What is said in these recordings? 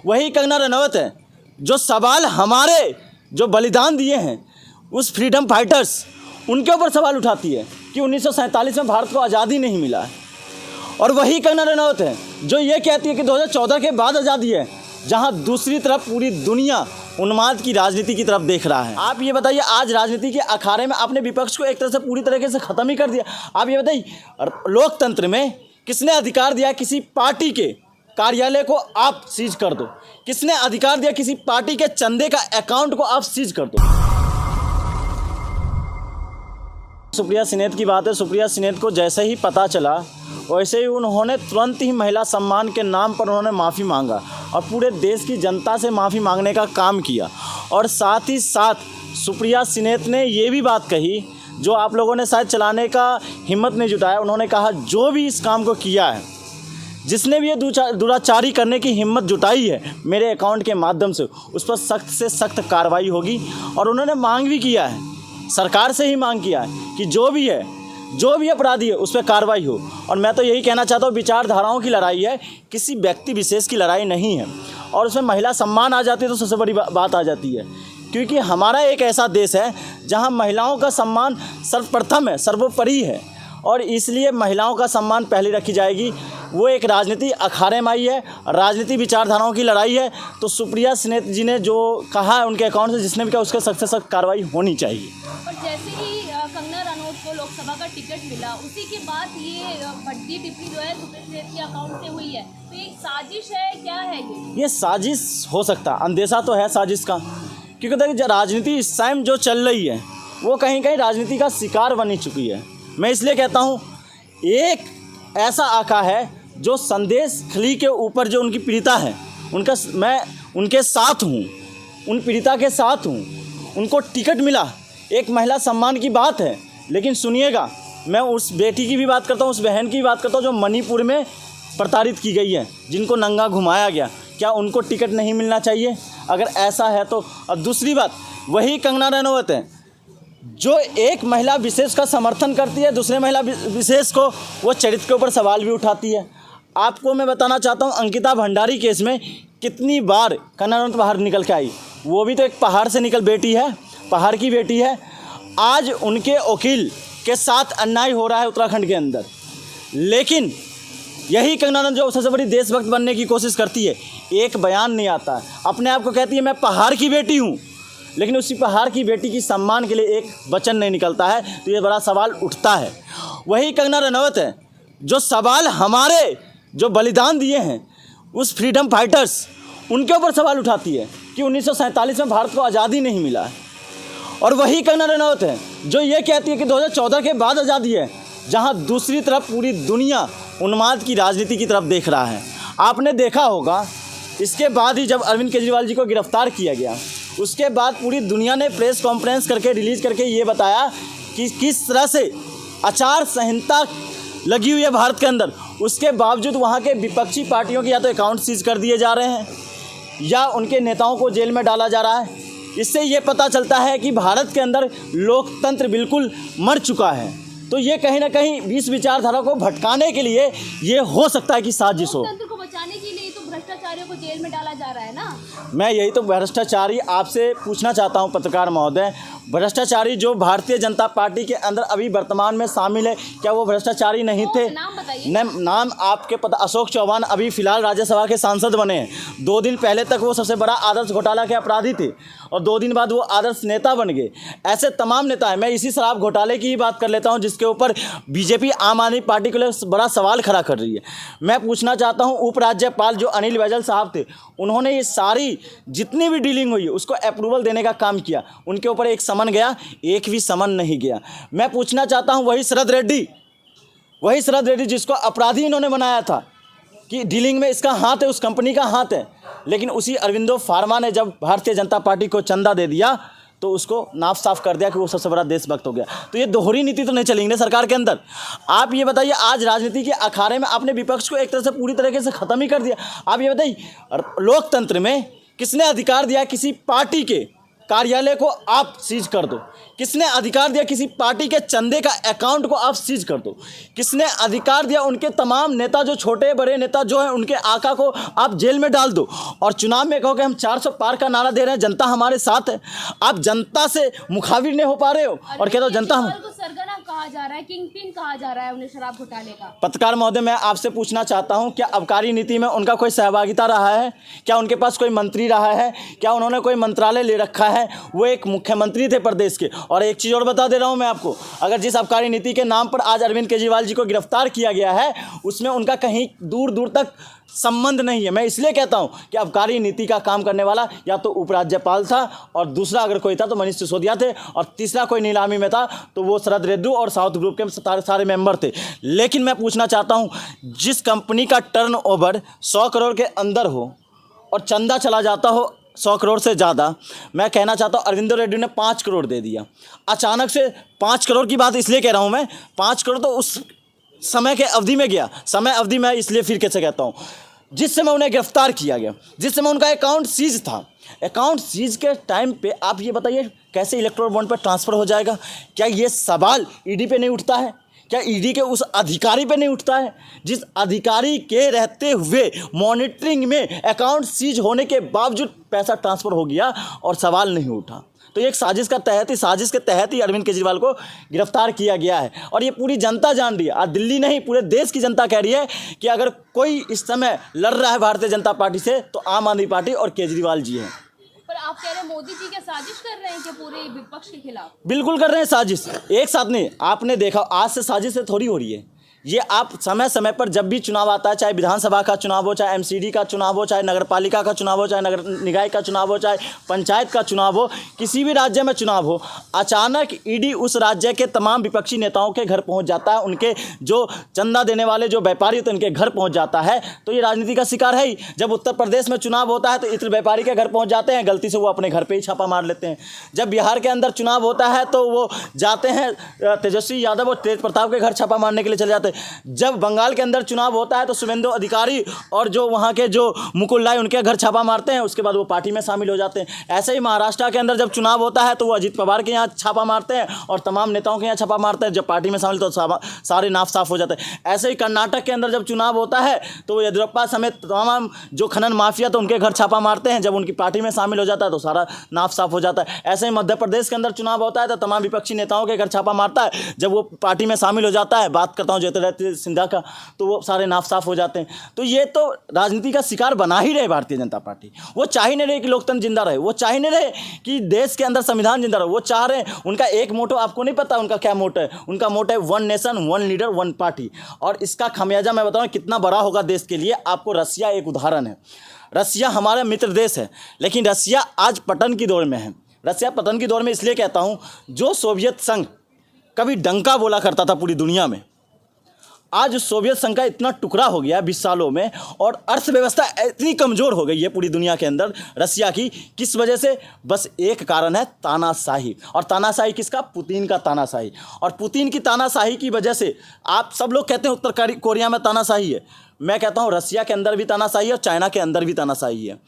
वही कंगना रनौत है जो सवाल हमारे जो बलिदान दिए हैं उस फ्रीडम फाइटर्स उनके ऊपर सवाल उठाती है कि 1947 में भारत को आज़ादी नहीं मिला है। और वही कंगना रनौत है जो ये कहती है कि 2014 के बाद आज़ादी है, जहां दूसरी तरफ पूरी दुनिया उन्माद की राजनीति की तरफ देख रहा है। आप ये बताइए, आज राजनीति के अखाड़े में आपने विपक्ष को एक तरह से पूरी तरीके से ख़त्म ही कर दिया। आप ये बताइए, लोकतंत्र में किसने अधिकार दिया किसी पार्टी के कार्यालय को आप सीज कर दो? किसने अधिकार दिया किसी पार्टी के चंदे का अकाउंट को आप सीज कर दो? सुप्रिया सिनेत की बात है। सुप्रिया सिनेत को जैसे ही पता चला वैसे ही उन्होंने तुरंत ही महिला सम्मान के नाम पर उन्होंने माफ़ी मांगा और पूरे देश की जनता से माफ़ी मांगने का काम किया। और साथ ही साथ सुप्रिया सिनेत ने ये भी बात कही जो आप लोगों ने शायद चलाने का हिम्मत नहीं जुटाया। उन्होंने कहा जो भी इस काम को किया है, जिसने भी ये दुराचारी करने की हिम्मत जुटाई है मेरे अकाउंट के माध्यम से, उस पर सख्त से सख्त कार्रवाई होगी। और उन्होंने मांग भी किया है, सरकार से ही मांग किया है कि जो भी अपराधी है उस पर कार्रवाई हो। और मैं तो यही कहना चाहता हूँ, विचारधाराओं की लड़ाई है, किसी व्यक्ति विशेष की लड़ाई नहीं है। और उसमें महिला सम्मान आ जाती है तो सबसे बड़ी बात आ जाती है, क्योंकि हमारा एक ऐसा देश है जहाँ महिलाओं का सम्मान सर्वप्रथम है, सर्वोपरि है। और इसलिए महिलाओं का सम्मान पहले रखी जाएगी। वो एक राजनीति अखाड़े में आई है, राजनीति विचारधाराओं की लड़ाई है। तो सुप्रिया सिनेत जी ने जो कहा है उनके अकाउंट से, जिसने भी कहा, उसके सख्त से सख्त कार्रवाई होनी चाहिए। और जैसे ही कंगना रनौत को लोकसभा का टिकट मिला, उसी के बाद ये भद्दी टिप्पणी जो है सुप्रिया सिनेत के अकाउंट से हुई है, तो ये साजिश है, क्या है ये साजिश हो सकता, अंदेशा तो है साजिश का, क्योंकि देखिए राजनीति इस टाइम जो चल रही है वो कहीं कहीं राजनीति का शिकार बनी चुकी है। मैं इसलिए कहता हूँ, एक ऐसा आका है जो संदेश खली के ऊपर जो उनकी पीड़िता है मैं उनके साथ हूँ, उन पीड़िता के साथ हूँ। उनको टिकट मिला, एक महिला सम्मान की बात है, लेकिन सुनिएगा, मैं उस बेटी की भी बात करता हूँ, उस बहन की भी बात करता हूँ जो मणिपुर में प्रताड़ित की गई है, जिनको नंगा घुमाया गया। क्या उनको टिकट नहीं मिलना चाहिए? अगर ऐसा है तो। और दूसरी बात, वही कंगना रनौत है जो एक महिला विशेष का समर्थन करती है, दूसरे महिला विशेष को वो चरित्र के ऊपर सवाल भी उठाती है। आपको मैं बताना चाहता हूँ, अंकिता भंडारी केस में कितनी बार कंगना रनौत बाहर निकल के आई। वो भी तो एक पहाड़ से निकल बेटी है, पहाड़ की बेटी है। आज उनके वकील के साथ अन्याय हो रहा है उत्तराखंड के अंदर, लेकिन यही कंगना रनौत जो सबसे बड़ी देशभक्त बनने की कोशिश करती है, एक बयान नहीं आता है, अपने आप को कहती है मैं पहाड़ की बेटी हूँ, लेकिन उसी पहाड़ की बेटी की सम्मान के लिए एक वचन नहीं निकलता है। तो ये बड़ा सवाल उठता है। वही कंगना रनौत है जो सवाल हमारे जो बलिदान दिए हैं उस फ्रीडम फाइटर्स उनके ऊपर सवाल उठाती है कि 1947 में भारत को आज़ादी नहीं मिला है। और वही कंगना रनौत है जो ये कहती है कि 2014 के बाद आज़ादी है, जहाँ दूसरी तरफ पूरी दुनिया उन्माद की राजनीति की तरफ देख रहा है। आपने देखा होगा, इसके बाद ही जब अरविंद केजरीवाल जी को गिरफ्तार किया गया, उसके बाद पूरी दुनिया ने प्रेस कॉन्फ्रेंस करके रिलीज़ करके ये बताया कि किस तरह से आचार संहिता लगी हुई है भारत के अंदर। उसके बावजूद वहाँ के विपक्षी पार्टियों के या तो अकाउंट सीज कर दिए जा रहे हैं या उनके नेताओं को जेल में डाला जा रहा है। इससे ये पता चलता है कि भारत के अंदर लोकतंत्र बिल्कुल मर चुका है। तो ये कहीं ना कहीं इस विचारधारा को भटकाने के लिए ये हो सकता है कि साजिश हो। लोकतंत्र को बचाने के लिए तो भ्रष्टाचारियों को जेल में डाला जा रहा है ना। मैं यही तो भ्रष्टाचारी आपसे पूछना चाहता हूं, पत्रकार महोदय, भ्रष्टाचारी जो भारतीय जनता पार्टी के अंदर अभी वर्तमान में शामिल है, क्या वो भ्रष्टाचारी नहीं थे? नाम बताइए। नाम आपके पता, अशोक चौहान अभी फिलहाल राज्यसभा के सांसद बने हैं। 2 दिन पहले तक वो सबसे बड़ा आदर्श घोटाला के अपराधी थे और 2 दिन बाद वो आदर्श नेता बन गए। ऐसे तमाम नेता हैं। मैं इसी शराब घोटाले की ही बात कर लेता हूं, जिसके ऊपर बीजेपी आम आदमी पार्टी के लिए बड़ा सवाल खड़ा कर रही है। मैं पूछना चाहता हूं, उपराज्यपाल जो अनिल बैजल साहब थे, उन्होंने ये सारी जितनी भी डीलिंग हुई है उसको अप्रूवल देने का काम किया। उनके ऊपर एक समन गया, एक भी समन नहीं गया। मैं पूछना चाहता हूं, वही शरद रेड्डी जिसको अपराधी इन्होंने बनाया था कि डीलिंग में इसका हाथ है, उस कंपनी का हाथ है, लेकिन उसी अरविंदो फार्मा ने जब भारतीय जनता पार्टी को चंदा दे दिया तो उसको नाफ साफ कर दिया कि वो सबसे बड़ा देशभक्त हो गया। तो ये दोहरी नीति तो नहीं चलेंगी ना सरकार के अंदर। आप ये बताइए, आज राजनीति के अखाड़े में आपने विपक्ष को एक तरह से पूरी तरीके से ख़त्म ही कर दिया। आप ये बताइए, लोकतंत्र में किसने अधिकार दिया किसी पार्टी के कार्यालय को आप सीज कर दो? किसने अधिकार दिया किसी पार्टी के चंदे का अकाउंट को आप सीज कर दो? किसने अधिकार दिया उनके तमाम नेता, जो छोटे बड़े नेता जो हैं, उनके आका को आप जेल में डाल दो? और चुनाव में कहो कि हम 400 पार का नारा दे रहे हैं, जनता हमारे साथ है। आप जनता से मुखाबिर नहीं हो पा रहे हो और कहते हो जनता हम। को सरगना कहा जा रहा है, किंग पिन कहा जा रहा है उन्हें शराब घोटाले का। पत्रकार महोदय, मैं आपसे पूछना चाहता हूं, क्या आबकारी नीति में उनका कोई सहभागिता रहा है? क्या उनके पास कोई मंत्री रहा है? क्या उन्होंने कोई मंत्रालय ले रखा है? वो एक मुख्यमंत्री थे प्रदेश के। और एक चीज़ और बता दे रहा हूं मैं आपको, अगर जिस आबकारी नीति के नाम पर आज अरविंद केजरीवाल जी को गिरफ्तार किया गया है, उसमें उनका कहीं दूर दूर तक संबंध नहीं है। मैं इसलिए कहता हूं कि आबकारी नीति का काम करने वाला या तो उपराज्यपाल था, और दूसरा अगर कोई था तो मनीष सिसोदिया थे, और तीसरा कोई नीलामी में था तो वो शरद रेड्डू और साउथ ग्रुप के सारे मेंबर थे। लेकिन मैं पूछना चाहता हूं, जिस कंपनी का टर्नओवर 100 करोड़ के अंदर हो और चंदा चला जाता हो 100 करोड़ से ज़्यादा, मैं कहना चाहता हूँ अरविंदो रेड्डी ने 5 करोड़ दे दिया अचानक से। 5 करोड़ की बात इसलिए कह रहा हूँ मैं, 5 करोड़ तो उस समय के अवधि में गया। समय अवधि में इसलिए फिर कैसे कहता हूँ, जिस समय उन्हें गिरफ्तार किया गया, जिस समय उनका अकाउंट सीज था, अकाउंट सीज के टाइम पे आप ये बताइए कैसे इलेक्ट्रोल बॉन्ड पर ट्रांसफ़र हो जाएगा? क्या ये सवाल ईडी पे नहीं उठता है? क्या ईडी के उस अधिकारी पे नहीं उठता है जिस अधिकारी के रहते हुए मॉनिटरिंग में अकाउंट सीज होने के बावजूद पैसा ट्रांसफ़र हो गया और सवाल नहीं उठा? तो ये एक साजिश के तहत ही अरविंद केजरीवाल को गिरफ्तार किया गया है। और ये पूरी जनता जान रही है, आज दिल्ली नहीं पूरे देश की जनता कह रही है कि अगर कोई इस समय लड़ रहा है भारतीय जनता पार्टी से तो आम आदमी पार्टी और केजरीवाल जी हैं। पर आप कह रहे हैं मोदी जी क्या साजिश कर रहे हैं कि पूरे विपक्ष के खिलाफ? बिल्कुल कर रहे हैं साजिश, एक साथ नहीं। आपने देखा आज से साजिश से थोड़ी हो रही है ये। आप समय समय पर जब भी चुनाव आता है, चाहे विधानसभा का चुनाव हो, चाहे एमसीडी का चुनाव हो, चाहे नगर पालिका का चुनाव हो, चाहे नगर निकाय का चुनाव हो, चाहे पंचायत का चुनाव हो, किसी भी राज्य में चुनाव हो, अचानक ईडी उस राज्य के तमाम विपक्षी नेताओं के घर पहुंच जाता है। उनके जो चंदा देने वाले जो व्यापारी होते हैं उनके घर पहुंच जाता है। तो ये राजनीति का शिकार है ही। जब उत्तर प्रदेश में चुनाव होता है तो इत्र व्यापारी के घर पहुँच जाते हैं, गलती से वो अपने घर पर ही छापा मार लेते हैं। जब बिहार के अंदर चुनाव होता है तो वो जाते हैं तेजस्वी यादव और तेज प्रताप के घर छापा मारने के लिए चले जाते हैं। जब बंगाल के अंदर चुनाव होता है तो शुभेंदु अधिकारी और जो वहाँ के जो मुकुल राय उनके घर छापा मारते हैं, उसके बाद वो पार्टी में शामिल हो जाते हैं। ऐसे ही महाराष्ट्र के अंदर जब चुनाव होता है तो वो अजीत पवार के यहाँ छापा मारते हैं और तमाम नेताओं के यहाँ छापा मारते हैं। जब पार्टी में शामिल तो सारे नाफ साफ हो जाते हैं। ऐसे ही कर्नाटक के अंदर जब चुनाव होता है तो वो येदियुरप्पा समेत तमाम जो खनन माफिया तो उनके घर छापा मारते हैं। जब उनकी पार्टी में शामिल हो जाता है तो सारा नाफ साफ हो जाता है। ऐसे ही मध्य प्रदेश के अंदर चुनाव होता है तो तमाम विपक्षी नेताओं के घर छापा मारता है। जब वो पार्टी में शामिल हो जाता है, बात करता हूँ ज्योतिरादित्य सिंधिया का, तो वो सारे नाफ साफ हो जाते हैं। तो ये तो राजनीति का शिकार बना ही रहे भारतीय जनता पार्टी। वो चाह ही नहीं रहे कि लोकतंत्र जिंदा रहे, वो चाह ही नहीं रहे कि देश के अंदर संविधान जिंदा रहे। वो चाह रहे हैं, उनका एक मोटो आपको नहीं पता उनका क्या मोटो है? उनका मोटो है one nation one leader one party. और इसका खमियाजा मैं बताऊँ कितना बड़ा होगा देश के लिए। आपको रसिया एक उदाहरण है। रसिया हमारा मित्र देश है, लेकिन रसिया आज पतन की दौर में है। रसिया पतन की दौर में इसलिए कहता हूँ, जो सोवियत संघ कभी डंका बोला करता था पूरी दुनिया में, आज सोवियत संघ का इतना टुकड़ा हो गया 20 सालों में, और अर्थव्यवस्था इतनी कमज़ोर हो गई है पूरी दुनिया के अंदर रसिया की। किस वजह से? बस एक कारण है, तानाशाही। और तानाशाही किसका? पुतिन का तानाशाही। और पुतिन की तानाशाही की वजह से आप सब लोग कहते हैं उत्तर कोरिया में तानाशाही है। मैं कहता हूँ रसिया के अंदर भी तानाशाही है और चाइना के अंदर भी तानाशाही है।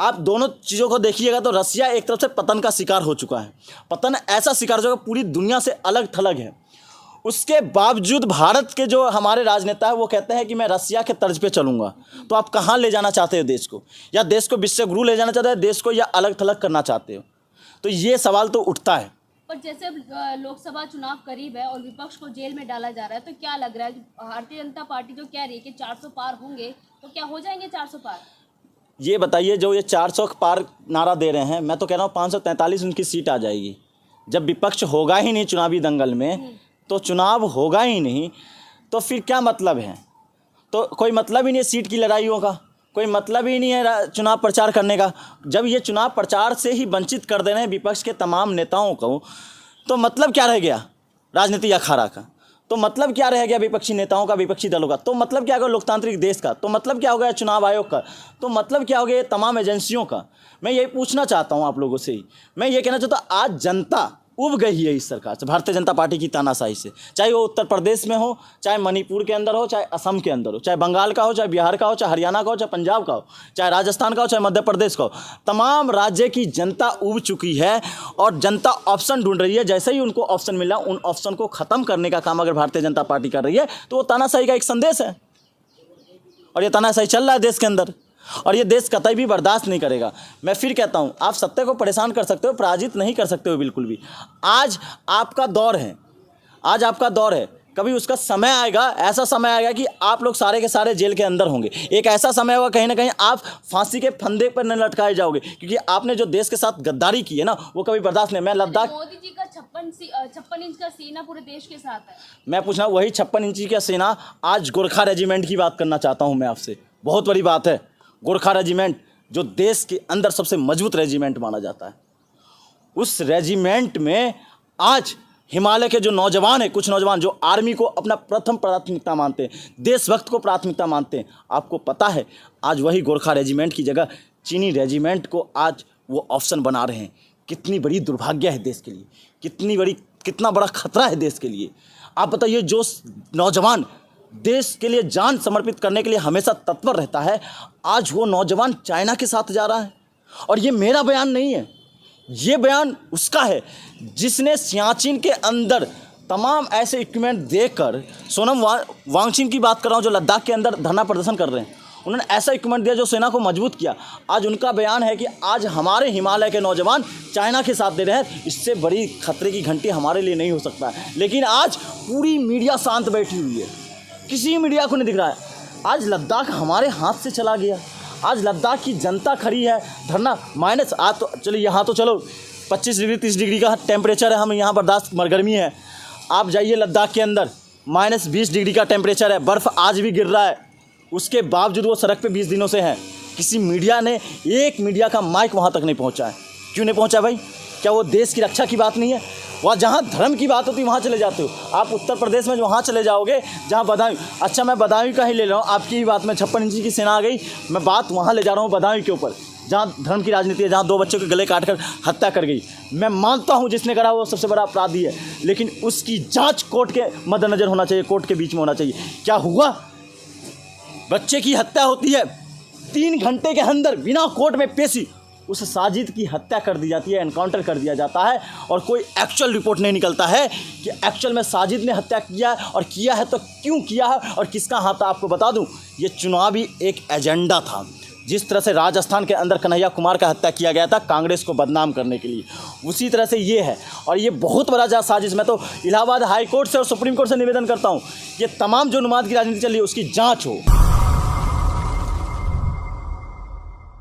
आप दोनों चीज़ों को देखिएगा तो रसिया एक तरफ से पतन का शिकार हो चुका है। पतन ऐसा शिकार जो पूरी दुनिया से अलग थलग है। उसके बावजूद भारत के जो हमारे राजनेता है वो कहते हैं कि मैं रसिया के तर्ज पे चलूँगा। तो आप कहाँ ले जाना चाहते हो देश को? या देश को विश्व गुरु ले जाना चाहते हो देश को, या अलग थलग करना चाहते हो? तो ये सवाल तो उठता है। पर जैसे लोकसभा चुनाव करीब है और विपक्ष को जेल में डाला जा रहा है, तो क्या लग रहा है भारतीय जनता पार्टी जो कह रही है कि 400 पार होंगे, तो क्या हो जाएंगे 400 पार? ये बताइए, जो ये 400 पार नारा दे रहे हैं, मैं तो कह रहा हूँ 543 उनकी सीट आ जाएगी। जब विपक्ष होगा ही नहीं चुनावी दंगल में, तो चुनाव होगा ही नहीं, तो फिर क्या मतलब है? तो कोई मतलब ही नहीं है सीट की लड़ाइयों का, कोई मतलब ही नहीं है चुनाव प्रचार करने का। जब ये चुनाव प्रचार से ही वंचित कर दे रहे हैं विपक्ष के तमाम नेताओं को, तो मतलब क्या रह गया राजनीति अखाड़ा का? तो मतलब क्या रह गया विपक्षी नेताओं का, विपक्षी दलों का? तो मतलब क्या होगा लोकतांत्रिक देश का? तो मतलब क्या हो गया चुनाव आयोग का? तो मतलब क्या हो गया तमाम एजेंसियों का? मैं यही पूछना चाहता हूँ आप लोगों से ही। मैं ये कहना चाहता हूँ, आज जनता उब गई है इस सरकार से, भारतीय जनता पार्टी की तानाशाही से। चाहे वो उत्तर प्रदेश में हो, चाहे मणिपुर के अंदर हो, चाहे असम के अंदर हो, चाहे बंगाल का हो, चाहे बिहार का हो, चाहे हरियाणा का हो, चाहे पंजाब का हो, चाहे राजस्थान का हो, चाहे मध्य प्रदेश का हो, तमाम राज्य की जनता उब चुकी है और जनता ऑप्शन ढूंढ रही है। जैसे ही उनको ऑप्शन मिला, उन ऑप्शन को ख़त्म करने का काम अगर भारतीय जनता पार्टी कर रही है तो वो तानाशाही का एक संदेश है और ये तानाशाही चल रहा है देश के अंदर और ये देश कतई भी बर्दाश्त नहीं करेगा। मैं फिर कहता हूँ, आप सत्ता को परेशान कर सकते हो, पराजित नहीं कर सकते हो बिल्कुल भी। आज आपका दौर है, आज आपका दौर है। कभी उसका समय आएगा, ऐसा समय आएगा कि आप लोग सारे के सारे जेल के अंदर होंगे। एक ऐसा समय होगा कहीं ना कहीं आप फांसी के फंदे पर न लटकाए जाओगे, क्योंकि आपने जो देश के साथ गद्दारी की है ना, वो कभी बर्दाश्त नहीं। मैं लद्दाख, मोदी जी का 56 इंच का सेना पूरे देश के साथ है। मैं पूछना वही 56 इंची का सेना, आज गोरखा रेजिमेंट की बात करना चाहता हूँ मैं आपसे। बहुत बड़ी बात है, गोरखा रेजिमेंट जो देश के अंदर सबसे मजबूत रेजिमेंट माना जाता है, उस रेजिमेंट में आज हिमालय के जो नौजवान हैं, कुछ नौजवान जो आर्मी को अपना प्रथम प्राथमिकता मानते हैं, देशभक्त को प्राथमिकता मानते हैं, आपको पता है आज वही गोरखा रेजिमेंट की जगह चीनी रेजिमेंट को आज वो ऑप्शन बना रहे हैं। कितनी बड़ी दुर्भाग्य है देश के लिए, कितना बड़ा खतरा है देश के लिए। आप बताइए, जो नौजवान देश के लिए जान समर्पित करने के लिए हमेशा तत्पर रहता है, आज वो नौजवान चाइना के साथ जा रहा है। और ये मेरा बयान नहीं है, ये बयान उसका है जिसने सियाचिन के अंदर तमाम ऐसे इक्विपमेंट देकर, सोनम वांगचुक की बात कर रहा हूँ, जो लद्दाख के अंदर धरना प्रदर्शन कर रहे हैं, उन्होंने ऐसा इक्विपमेंट दिया जो सेना को मजबूत किया। आज उनका बयान है कि आज हमारे हिमालय के नौजवान चाइना के साथ दे रहे हैं। इससे बड़ी खतरे की घंटी हमारे लिए नहीं हो सकता है। लेकिन आज पूरी मीडिया शांत बैठी हुई है, किसी मीडिया को नहीं दिख रहा है। आज लद्दाख हमारे हाथ से चला गया, आज लद्दाख की जनता खड़ी है धरना माइनस। आज तो चलो, यहाँ तो चलो 25 डिग्री 30 डिग्री का टेम्परेचर है, हम यहाँ बर्दाश्त, गर्मी है। आप जाइए लद्दाख के अंदर, -20 डिग्री का टेम्परेचर है, बर्फ़ आज भी गिर रहा है। उसके बावजूद वो सड़क पे 20 दिनों से हैं। किसी मीडिया ने, एक मीडिया का माइक वहाँ तक नहीं पहुँचा है। क्यों नहीं पहुँचा भाई? क्या वो देश की रक्षा की बात नहीं है? वहाँ जहाँ धर्म की बात होती है वहाँ चले जाते हो आप। उत्तर प्रदेश में वहाँ चले जाओगे जहाँ बदायूं, अच्छा मैं बदायूं का ही ले रहा हूँ, आपकी ही बात में 56 इंची की सेना आ गई, मैं बात वहाँ ले जा रहा हूँ बदायूं के ऊपर, जहाँ धर्म की राजनीति है, जहाँ 2 बच्चों के गले काट कर हत्या कर गई। मैं मानता हूँ जिसने करा वो सबसे बड़ा अपराधी है, लेकिन उसकी जाँच कोर्ट के मद्देनजर होना चाहिए, कोर्ट के बीच में होना चाहिए। क्या हुआ? बच्चे की हत्या होती है, 3 घंटे के अंदर बिना कोर्ट में पेशी उस साजिद की हत्या कर दी जाती है, एनकाउंटर कर दिया जाता है, और कोई एक्चुअल रिपोर्ट नहीं निकलता है कि एक्चुअल में साजिद ने हत्या किया है, और किया है तो क्यों किया है और किसका हाथ था। आपको बता दूं, ये चुनावी एक एजेंडा था। जिस तरह से राजस्थान के अंदर कन्हैया कुमार का हत्या किया गया था कांग्रेस को बदनाम करने के लिए, उसी तरह से ये है, और ये बहुत बड़ा साजिश। मैं तो इलाहाबाद हाई कोर्ट से और सुप्रीम कोर्ट से निवेदन करता हूँ, ये तमाम जो नुमाद की राजनीति चल रही है उसकी जाँच हो।